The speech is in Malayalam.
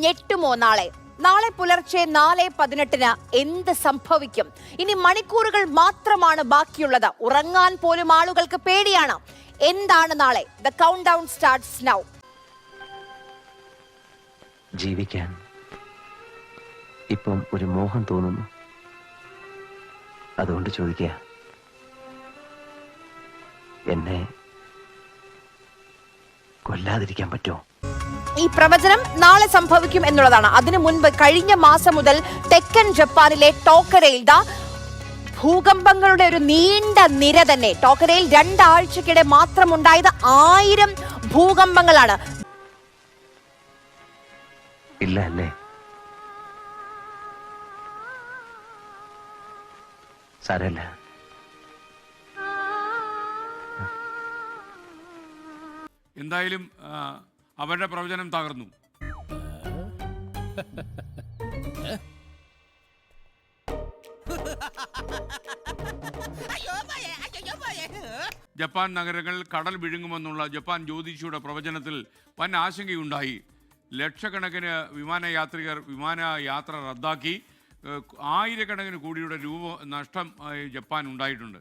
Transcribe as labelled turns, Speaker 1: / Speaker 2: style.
Speaker 1: ഞെട്ടുമോ നാളെ? നാളെ പുലർച്ചെ 4:18 എന്ത് സംഭവിക്കും? ഇനി മണിക്കൂറുകൾ മാത്രമാണ് ബാക്കിയുള്ളത്. ഉറങ്ങാൻ പോലും ആളുകൾക്ക് പേടിയാണ്. എന്താണ് നാളെ? The count down starts now.
Speaker 2: ജീവിക്കാൻ ഇപ്പം ഒരു മോഹം തോന്നുന്നു. അതുകൊണ്ട് ചോദിക്കുക, എന്നെ കൊല്ലാതിരിക്കാൻ പറ്റുമോ?
Speaker 1: ഈ പ്രവചനം നാളെ സംഭവിക്കും എന്നുള്ളതാണ്. അതിനു മുൻപ് കഴിഞ്ഞ മാസം മുതൽ തെക്കൻ ജപ്പാനിലെ ടോക്കരയിൽ ഭൂകമ്പങ്ങളുടെ ഒരു നീണ്ട നിര തന്നെ. ടോക്കരയിൽ 2 ആഴ്ചക്കിടെ മാത്രം ഉണ്ടായത് 1000 ഭൂകമ്പങ്ങളാണ്.
Speaker 2: ഇല്ല അല്ലേ? സാരല്ല.
Speaker 3: എന്തായാലും അവരുടെ പ്രവചനം തകർന്നു. ജപ്പാൻ നഗരങ്ങൾ കടൽ വിഴുങ്ങുമെന്നുള്ള ജപ്പാൻ ജ്യോതിഷിയുടെ പ്രവചനത്തിൽ വൻ ആശങ്കയുണ്ടായി. ലക്ഷക്കണക്കിന് വിമാനയാത്രികർ വിമാനയാത്ര റദ്ദാക്കി. 1000 കണക്കിന് കോടിയുടെ രൂപ നഷ്ടം ജപ്പാൻ ഉണ്ടായിട്ടുണ്ട്.